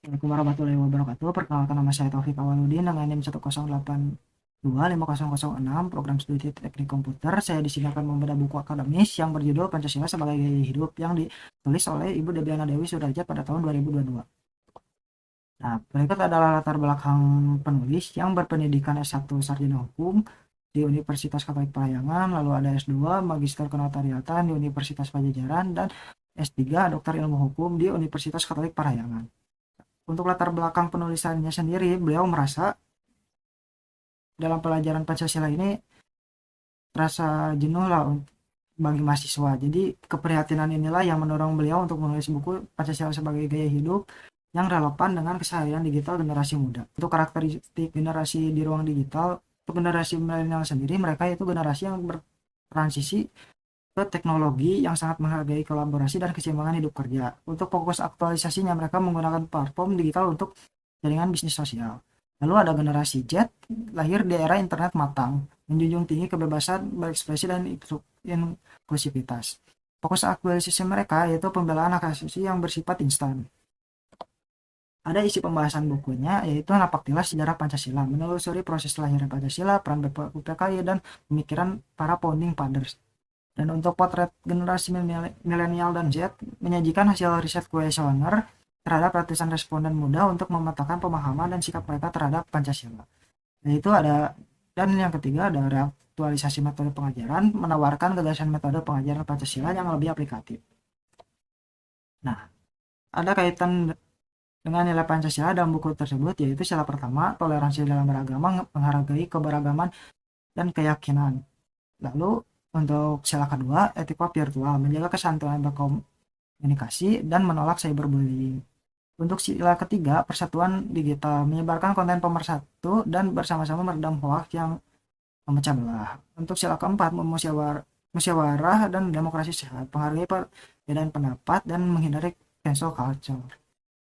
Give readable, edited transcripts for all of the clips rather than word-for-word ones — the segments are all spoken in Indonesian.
Assalamualaikum warahmatullahi wabarakatuh. Perkenalkan, nama saya Taufik Awaludin dengan NIM 108250006, program studi teknik komputer. Saya di sini akan membedah buku akademis yang berjudul Pancasila sebagai Gaya Hidup yang ditulis oleh Ibu Debiana Dewi Sudarja pada tahun 2022. Nah, berikut adalah latar belakang penulis yang berpendidikan S1 Sarjana Hukum di Universitas Katolik Parahyangan, lalu ada S2 Magister Kenotariatan di Universitas Pajajaran, dan S3 Doktor Ilmu Hukum di Universitas Katolik Parahyangan. Untuk latar belakang penulisannya sendiri, beliau merasa dalam pelajaran Pancasila ini terasa jenuh lah bagi mahasiswa. Jadi keprihatinan inilah yang mendorong beliau untuk menulis buku Pancasila sebagai Gaya Hidup yang relevan dengan keseharian digital generasi muda. Untuk karakteristik generasi di ruang digital, untuk generasi milenial sendiri, mereka itu generasi yang bertransisi ke teknologi yang sangat menghargai kolaborasi dan keseimbangan hidup kerja. Untuk fokus aktualisasinya, mereka menggunakan platform digital untuk jaringan bisnis sosial. Lalu ada generasi Z, lahir di era internet matang, menjunjung tinggi kebebasan berekspresi dan inklusivitas. Fokus aktualisasi mereka yaitu pembelaan hak asasi yang bersifat instan. Ada isi pembahasan bukunya, yaitu Napaktilas Sejarah Pancasila, menelusuri proses lahirnya Pancasila, peran BPUPKI, dan pemikiran para founding fathers. Dan untuk potret generasi milenial dan Z, menyajikan hasil riset kuesioner terhadap ratusan responden muda untuk memetakan pemahaman dan sikap mereka terhadap Pancasila. Yaitu ada, dan yang ketiga ada reaktualisasi metode pengajaran, menawarkan gagasan metode pengajaran Pancasila yang lebih aplikatif. Nah, ada kaitan dengan nilai Pancasila dalam buku tersebut, yaitu sila pertama, toleransi dalam beragama, menghargai keberagaman dan keyakinan. Lalu untuk sila kedua, etika virtual, menjaga kesantunan berkomunikasi dan menolak cyberbullying. Untuk sila ketiga, persatuan digital, menyebarkan konten pemersatu dan bersama-sama meredam hoaks yang memecah belah. Untuk sila keempat, musyawarah dan demokrasi sehat, menghargai perbedaan pendapat dan menghindari cancel culture.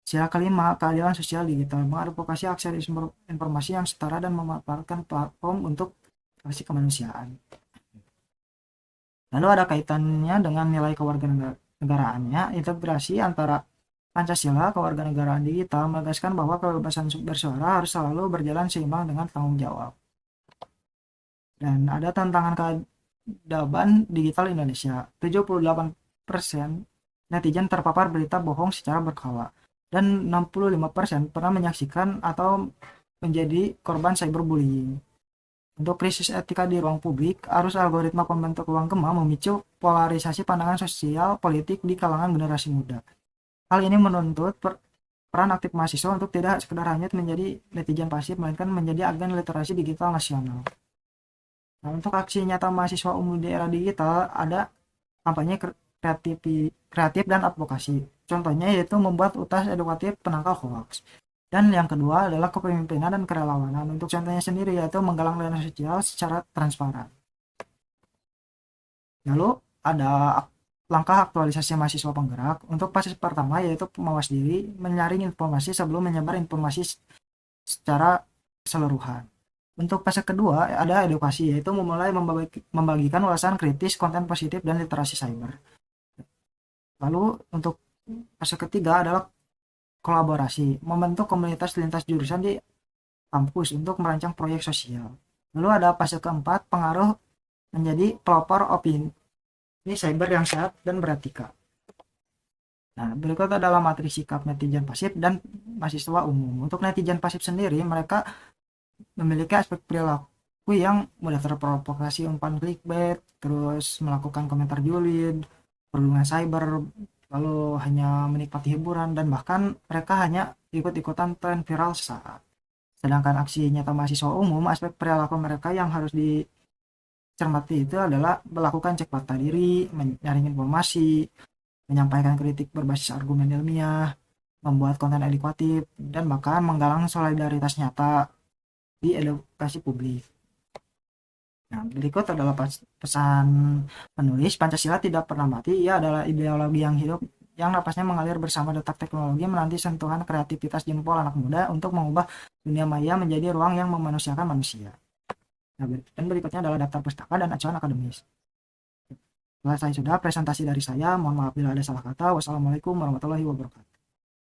Sila kelima, keadilan sosial digital, mengadvokasi akses informasi yang setara dan memanfaatkan platform untuk kasih kemanusiaan. Lalu ada kaitannya dengan nilai kewarganegaraannya, integrasi antara Pancasila, kewarganegaraan digital, menegaskan bahwa kebebasan bersuara harus selalu berjalan seimbang dengan tanggung jawab. Dan ada tantangan keadaban digital Indonesia. 78% netizen terpapar berita bohong secara berkala, dan 65% pernah menyaksikan atau menjadi korban cyberbullying. Untuk krisis etika di ruang publik, arus algoritma pembentuk ruang gema memicu polarisasi pandangan sosial politik di kalangan generasi muda. Hal ini menuntut peran aktif mahasiswa untuk tidak sekedar hanya menjadi netizen pasif, melainkan menjadi agen literasi digital nasional. Nah, untuk aksi nyata mahasiswa umum di era digital, ada kampanye kreatif dan advokasi. Contohnya yaitu membuat utas edukatif penangkal hoax. Dan yang kedua adalah kepemimpinan dan kerelawanan. Untuk contohnya sendiri yaitu menggalang dana sosial secara transparan. Lalu ada langkah aktualisasi mahasiswa penggerak. Untuk fase pertama yaitu mawas diri, menyaring informasi sebelum menyebar informasi secara keseluruhan. Untuk fase kedua ada edukasi, yaitu memulai membagikan ulasan kritis, konten positif, dan literasi cyber. Lalu untuk fase ketiga adalah kolaborasi, membentuk komunitas lintas jurusan di kampus untuk merancang proyek sosial. Lalu ada fase keempat, pengaruh menjadi pelopor opini cyber yang sehat dan beretika. Nah, berikut adalah materi sikap netizen pasif dan mahasiswa umum. Untuk netizen pasif sendiri, mereka memiliki aspek perilaku yang mudah terprovokasi umpan clickbait, terus melakukan komentar julid, perundungan cyber, lalu hanya menikmati hiburan, dan bahkan mereka hanya ikut-ikutan tren viral sesaat. Sedangkan aksi nyata mahasiswa umum, aspek perilaku mereka yang harus dicermati itu adalah melakukan cek fakta diri, menyaring informasi, menyampaikan kritik berbasis argumen ilmiah, membuat konten edukatif, dan bahkan menggalang solidaritas nyata di edukasi publik. Nah, berikut adalah pesan penulis. Pancasila tidak pernah mati, ia adalah ideologi yang hidup yang napasnya mengalir bersama detak teknologi, menanti sentuhan kreativitas jempol anak muda untuk mengubah dunia maya menjadi ruang yang memanusiakan manusia. Nah, dan berikutnya adalah daftar pustaka dan acuan akademis. Selesai sudah presentasi dari saya, mohon maaf bila ada salah kata. Wassalamualaikum warahmatullahi wabarakatuh.